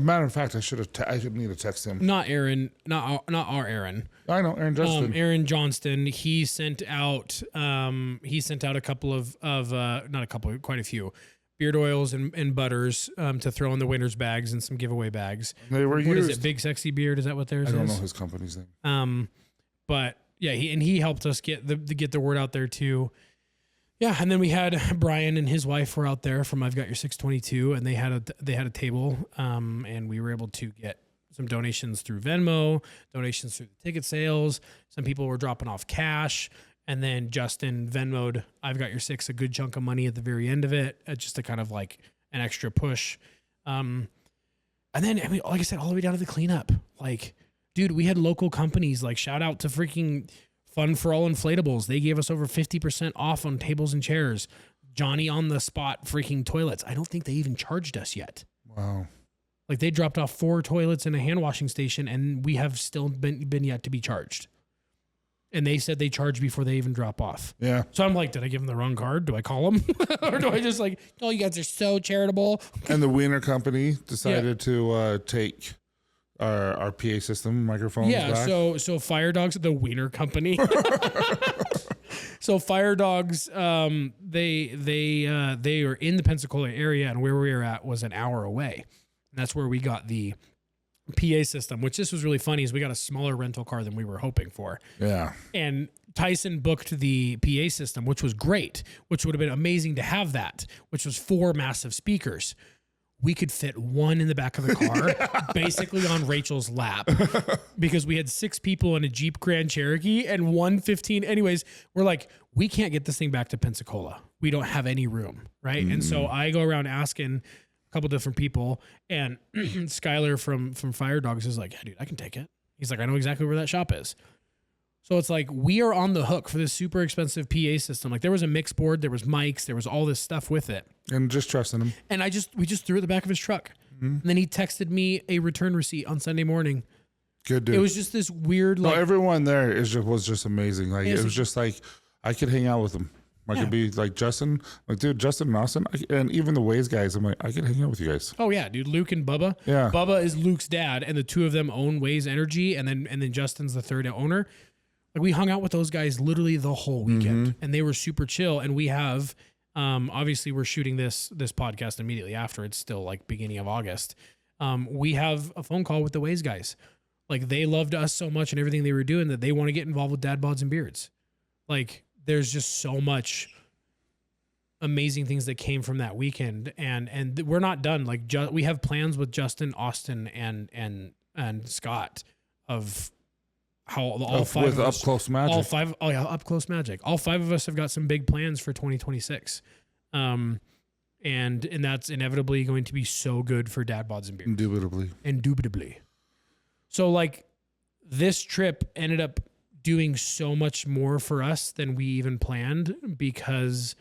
matter of fact, I should need to text him. Not Arron, not our Arron. I know, Aaron Johnston. Arron Johnston. He sent out a couple of not a couple, quite a few beard oils and butters to throw in the winner's bags and some giveaway bags. They were What used. is it? Big Sexy Beard? Is that what theirs is? I don't know his company's name. But yeah, he helped us get the word out there too. Yeah, and then we had Brian and his wife were out there from I've Got Your 622, and they had a table, and we were able to get some donations through Venmo, donations through the ticket sales. Some people were dropping off cash. And then Justin Venmo'd I've Got Your Six a good chunk of money at the very end of it, just to kind of like an extra push. And then, I mean, like I said, all the way down to the cleanup. Like, dude, we had local companies, like shout out to freaking Fun for All Inflatables. They gave us over 50% off on tables and chairs. Johnny on the Spot freaking toilets. I don't think they even charged us yet. Wow. Like they dropped off 4 toilets and a hand washing station, and we have still been yet to be charged. And they said they charge before they even drop off. Yeah. So I'm like, did I give them the wrong card? Do I call them? Or do I just like, oh, you guys are so charitable? And the Wiener Company decided to take our PA system microphones back. So Fire Dogs, the Wiener Company. So Fire Dogs, they are in the Pensacola area, and where we were at was an hour away. And that's where we got the PA system, which this was really funny, is we got a smaller rental car than we were hoping for. Yeah. And Tyson booked the PA system, which was great, which would have been amazing to have that, which was 4 massive speakers. We could fit one in the back of the car, basically on Rachel's lap, because we had 6 people in a Jeep Grand Cherokee and 115. Anyways, we're like, we can't get this thing back to Pensacola. We don't have any room. Right. And so I go around asking a couple different people, and Skylar from Fire Dogs is like, yeah, dude, I can take it. He's like, I know exactly where that shop is. So it's like we are on the hook for this super expensive PA system. Like there was a mix board, there was mics, there was all this stuff with it. And just trusting him. And we just threw it in the back of his truck. And then he texted me a return receipt on Sunday morning. Good dude. It was just this weird, like, no, everyone there was just amazing. Like it was just like I could hang out with them. I could be like Justin, like dude, Justin and Austin, and even the Waze guys. I'm like, I could hang out with you guys. oh yeah, dude, Luke and Bubba. Yeah. Bubba is Luke's dad, and the two of them own Waze Energy, and then Justin's the third owner. Like we hung out with those guys literally the whole weekend, and they were super chill. And we have, obviously, we're shooting this podcast immediately after. It's still like beginning of August. We have a phone call with the Waze guys. Like they loved us so much and everything they were doing that they want to get involved with Dad Bods and Beards. Like there's just so much amazing things that came from that weekend, and we're not done. Like we have plans with Justin, Austin, and Scott of how all five with of Up us, Close Magic. all five, oh yeah, Up Close Magic. All five of us have got some big plans for 2026. And that's inevitably going to be so good for Dad Bods and Beards. Indubitably. So like this trip ended up doing so much more for us than we even planned because,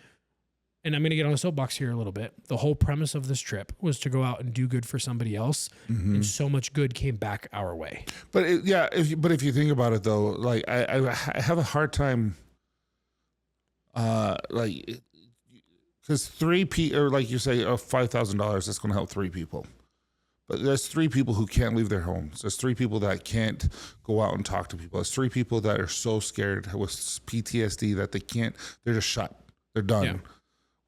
and I'm going to get on a soapbox here a little bit. The whole premise of this trip was to go out and do good for somebody else. And so much good came back our way. But if you think about it though, like I have a hard time, like, because or like you say, $5,000 that's going to help 3 people. But there's 3 people who can't leave their homes. There's 3 people that can't go out and talk to people. There's 3 people that are so scared with PTSD that they're just shut. They're done. Yeah.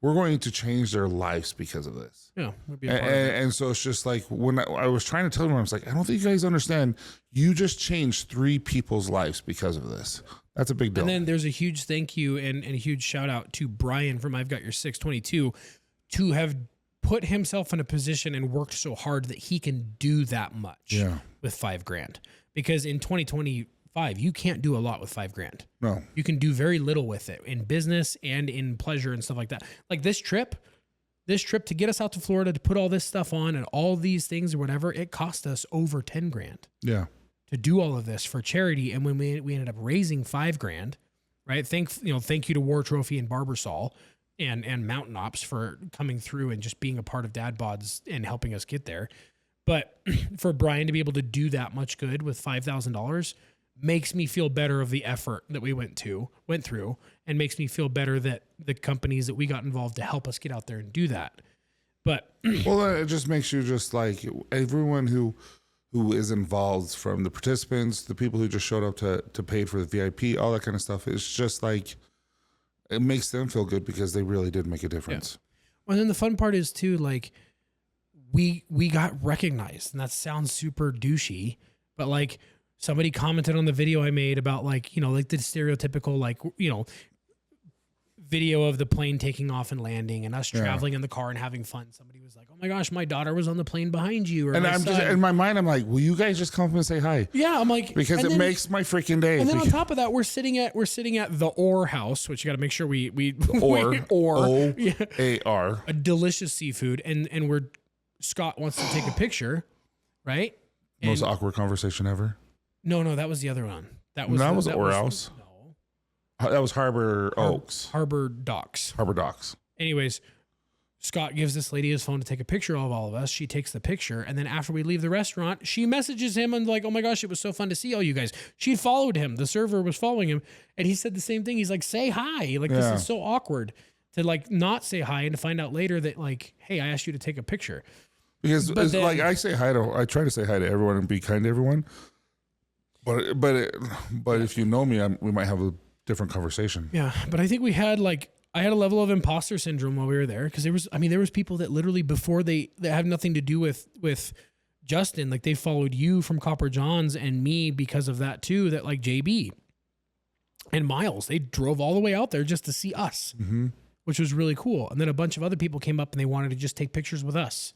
We're going to change their lives because of this. Yeah. And so it's just like when I was trying to tell them, I was like, I don't think you guys understand. You just changed 3 people's lives because of this. That's a big deal. And then there's a huge thank you and a huge shout out to Brian from I've Got Your 622 to have put himself in a position and worked so hard that he can do that much with $5,000. Because in 2025, you can't do a lot with $5,000. No, you can do very little with it in business and in pleasure and stuff like that. Like this trip to get us out to Florida to put all this stuff on and all these things or whatever, it cost us over $10,000. Yeah. To do all of this for charity. And when we ended up raising $5,000, right? Thank you to War Trophy and Barbasol and Mountain Ops for coming through and just being a part of Dad Bods and helping us get there. But for Brian to be able to do that much good with $5,000 makes me feel better of the effort that we went through, and makes me feel better that the companies that we got involved to help us get out there and do that. But well, it just makes you just like everyone who is involved, from the participants, the people who just showed up to pay for the VIP, all that kind of stuff. It's just like, it makes them feel good because they really did make a difference. Yeah. Well, and then the fun part is too, like we got recognized, and that sounds super douchey, but like somebody commented on the video I made about like the stereotypical, like, video of the plane taking off and landing and us traveling in the car and having fun. Somebody was like, "Oh my gosh, my daughter was on the plane behind you." And I'm just in my mind, I'm like, "Will you guys just come up and say hi?" Yeah, I'm like, because it makes my freaking day. And then on top of that, we're sitting at the Orr house, which you got to make sure we Orr O-A-R, a delicious seafood, and we're Scott wants to take a picture, right? Most awkward conversation ever. No, that was the other one. That was Orr house. That was Harbor Oaks. Harbor Docks. Anyways, Scott gives this lady his phone to take a picture of all of us. She takes the picture, and then after we leave the restaurant, she messages him and like, "Oh my gosh, it was so fun to see all you guys." She followed him. The server was following him, and he said the same thing. He's like, "Say hi." Like, this is so awkward to like not say hi and to find out later that like, "Hey, I asked you to take a picture." Because like I try to say hi to everyone and be kind to everyone. But if you know me, we might have a different conversation. Yeah, but I think I had a level of imposter syndrome while we were there, because there was people that literally before that had nothing to do with Justin, like they followed you from Copper John's and me because of that too, that like JB and Miles, they drove all the way out there just to see us, which was really cool. And then a bunch of other people came up and they wanted to just take pictures with us.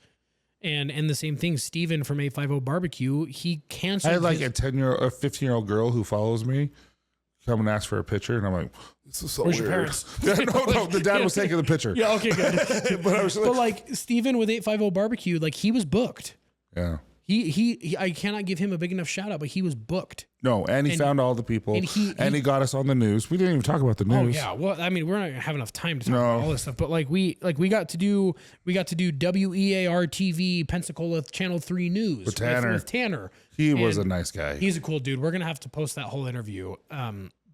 And the same thing, Steven from 850 Barbecue, he canceled. I had like a 15-year-old girl who follows me come and ask for a picture, and I'm like, "This is so Where's weird." Your parents? Yeah, no, the dad was taking the picture. Yeah, okay, good. but I was like Steven with 850 Barbecue, like he was booked. Yeah. I cannot give him a big enough shout out, but he was booked. No, and he found all the people, and he got us on the news. We didn't even talk about the news. Oh yeah, well, I mean, we're not gonna have enough time to talk about all this stuff, but we got to do WEAR TV Pensacola Channel 3 News with Tanner. He was a nice guy. He's a cool dude. We're gonna have to post that whole interview.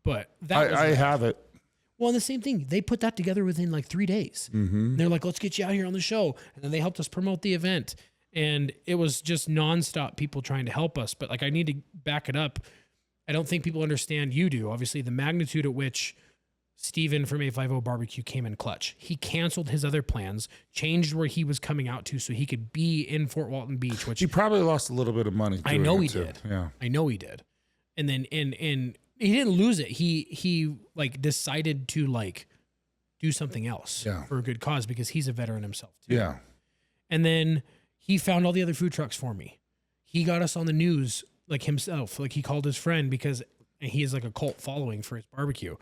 But that I have it. Well, and the same thing, they put that together within like 3 days. Mm-hmm. They're like, let's get you out here on the show, and then they helped us promote the event. And it was just nonstop people trying to help us. But like, I need to back it up. I don't think people understand, you do, obviously, the magnitude at which Steven from 850 Barbecue came in clutch. He canceled his other plans, changed where he was coming out to so he could be in Fort Walton Beach, which he probably lost a little bit of money. I know he did. Yeah. I know he did. And then, and he didn't lose it. He like decided to like do something else for a good cause because he's a veteran himself too. Yeah. And then he found all the other food trucks for me. He got us on the news like himself. Like he called his friend because he has like a cult following for his barbecue.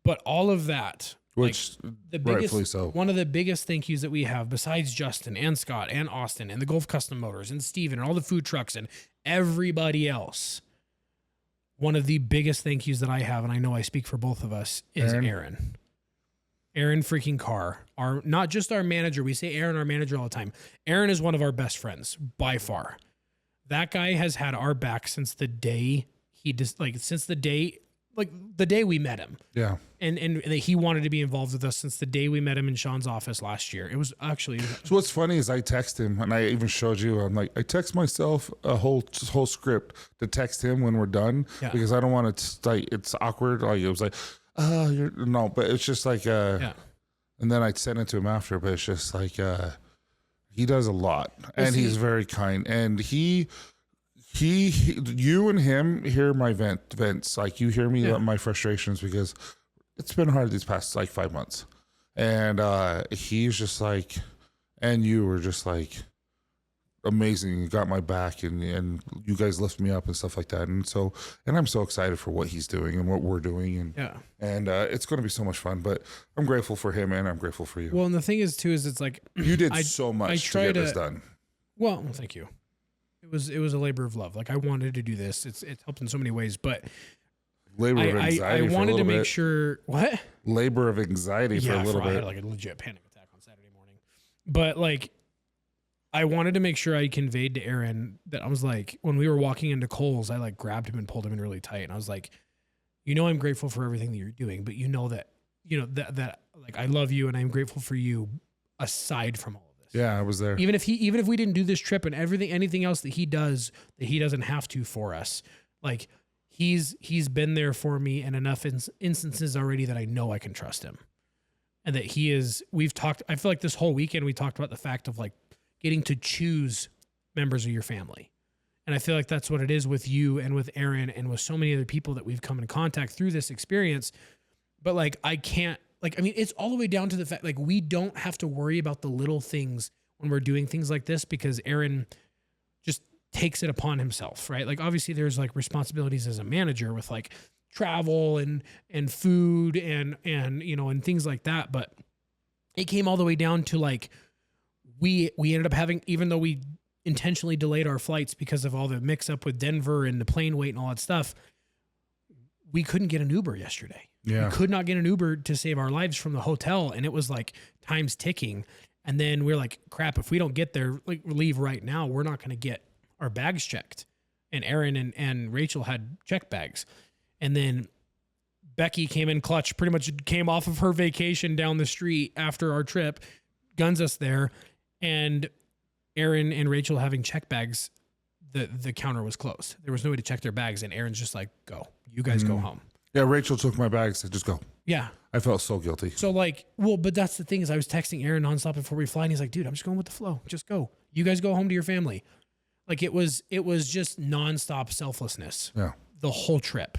But all of that, which like, the biggest, rightfully so. One of the biggest thank yous that we have, besides Justin and Scott and Austin and the Gulf Custom Motors and Steven and all the food trucks and everybody else, one of the biggest thank yous that I have, and I know I speak for both of us, is Arron. Arron freaking Carr, not just our manager. We say Arron, our manager, all the time. Arron is one of our best friends by far. That guy has had our back since the day the day we met him. Yeah. And he wanted to be involved with us since the day we met him in Sean's office last year. It was actually. So what's funny is I text him, and I even showed you. I'm like, I text myself a whole script to text him when we're done because I don't want to like it's awkward. Like it was like, but it's just like And then I sent it to him after, but it's just like he does a lot, and he's very kind, and you and him hear my vents. Like you hear me my frustrations because it's been hard these past like 5 months. And he's just like, and you were just like amazing. You got my back and you guys lift me up and stuff like that. And I'm so excited for what he's doing and what we're doing. And it's going to be so much fun, but I'm grateful for him and I'm grateful for you. Well, and the thing is too, is it's like, you did so much to get this done. Well, thank you. It was a labor of love. Like I wanted to do this. It's helped in so many ways, but labor of anxiety. I wanted to make bit. Sure what labor of anxiety for a little bit. I had like a legit panic attack on Saturday morning, but like I wanted to make sure I conveyed to Arron that I was like, when we were walking into Kohl's, I like grabbed him and pulled him in really tight, and I was like, I'm grateful for everything that you're doing, but that like I love you and I'm grateful for you aside from all. Yeah, I was there. Even if we didn't do this trip and anything else that he does that he doesn't have to for us, like he's been there for me in enough instances already that I know I can trust him, and that we've talked. I feel like this whole weekend we talked about the fact of like getting to choose members of your family, and I feel like that's what it is with you and with Arron and with so many other people that we've come in contact through this experience. But like I can't. Like, I mean, it's all the way down to the fact, like, we don't have to worry about the little things when we're doing things like this because Arron just takes it upon himself, right? Like, obviously there's like responsibilities as a manager with like travel and food and things like that. But it came all the way down to like, we ended up having, even though we intentionally delayed our flights because of all the mix up with Denver and the plane wait and all that stuff, we couldn't get an Uber yesterday. Yeah. We could not get an Uber to save our lives from the hotel. And it was like time's ticking. And then we're like, crap, if we don't get there, like leave right now, we're not going to get our bags checked. And Arron and Rachel had check bags. And then Becky came in clutch, pretty much came off of her vacation down the street after our trip, guns us there. And Arron and Rachel having check bags, the counter was closed. There was no way to check their bags. And Aaron's just like, go, you guys go home. Yeah, Rachel took my bags. Said, just go. Yeah. I felt so guilty. So like, but that's the thing is I was texting Arron nonstop before we fly, and he's like, dude, I'm just going with the flow. Just go. You guys go home to your family. Like it was just nonstop selflessness. Yeah. The whole trip.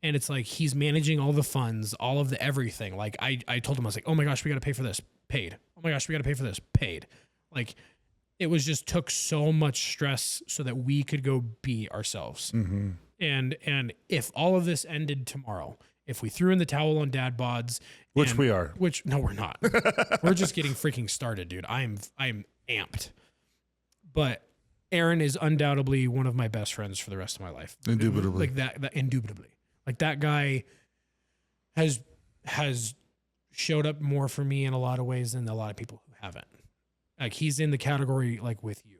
And it's like, he's managing all the funds, all of the everything. Like I told him, I was like, oh my gosh, we got to pay for this. Paid. Oh my gosh, we got to pay for this. Paid. Like it was just took so much stress so that we could go be ourselves. Mm-hmm. And if all of this ended tomorrow, if we threw in the towel on dad bods, which we are, no, we're not. We're just getting freaking started, dude. I'm amped. But Arron is undoubtedly one of my best friends for the rest of my life. Indubitably. Like that indubitably. Like that guy has showed up more for me in a lot of ways than a lot of people who haven't. Like he's in the category like with you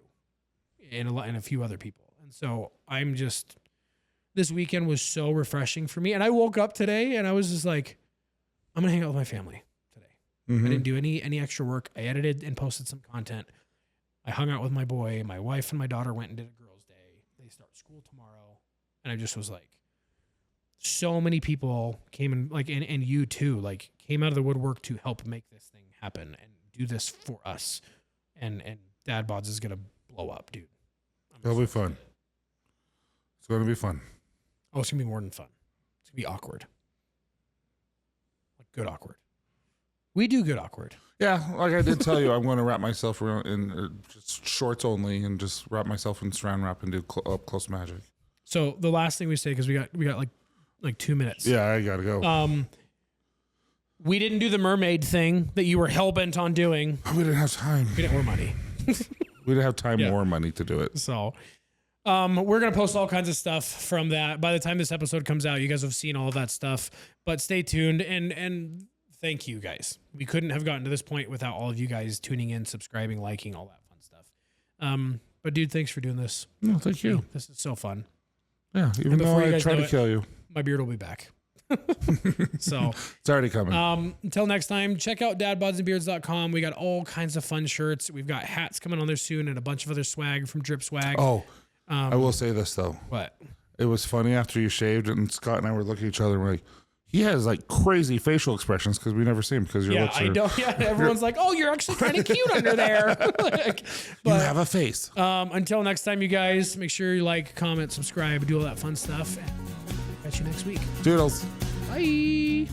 and a few other people. And so this weekend was so refreshing for me. And I woke up today and I was just like, I'm going to hang out with my family today. Mm-hmm. I didn't do any extra work. I edited and posted some content. I hung out with my boy. My wife and my daughter went and did a girls' day. They start school tomorrow. And I just was like, so many people came and like, and you too, like came out of the woodwork to help make this thing happen and do this for us. And Dad Bods is going to blow up, dude. It'll be fun. It's going to be fun. Oh, it's going to be more than fun. It's going to be awkward. Like good awkward. We do good awkward. Yeah, like I did tell you, I'm going to wrap myself around in just shorts only and just wrap myself in saran wrap and do up close magic. So the last thing we say, because we got like 2 minutes. Yeah, I got to go. We didn't do the mermaid thing that you were hell-bent on doing. We didn't have time. We didn't have money. We didn't have time or money to do it. So we're going to post all kinds of stuff from that. By the time this episode comes out, you guys have seen all of that stuff. But stay tuned and thank you guys. We couldn't have gotten to this point without all of you guys tuning in, subscribing, liking, all that fun stuff. But dude, thanks for doing this. No, thank you. This is so fun. Yeah, even though I tried to kill you. My beard will be back. So it's already coming. Until next time, check out dadbodsandbeards.com. We got all kinds of fun shirts. We've got hats coming on there soon and a bunch of other swag from Drip Swag. Oh, I will say this though. What? It was funny after you shaved and Scott and I were looking at each other and we're like, he has like crazy facial expressions because we never see him because your lips are... I don't. Yeah, everyone's like, oh, you're actually kind of cute under there. But you have a face. Until next time, you guys, make sure you like, comment, subscribe, do all that fun stuff. And catch you next week. Doodles. Bye.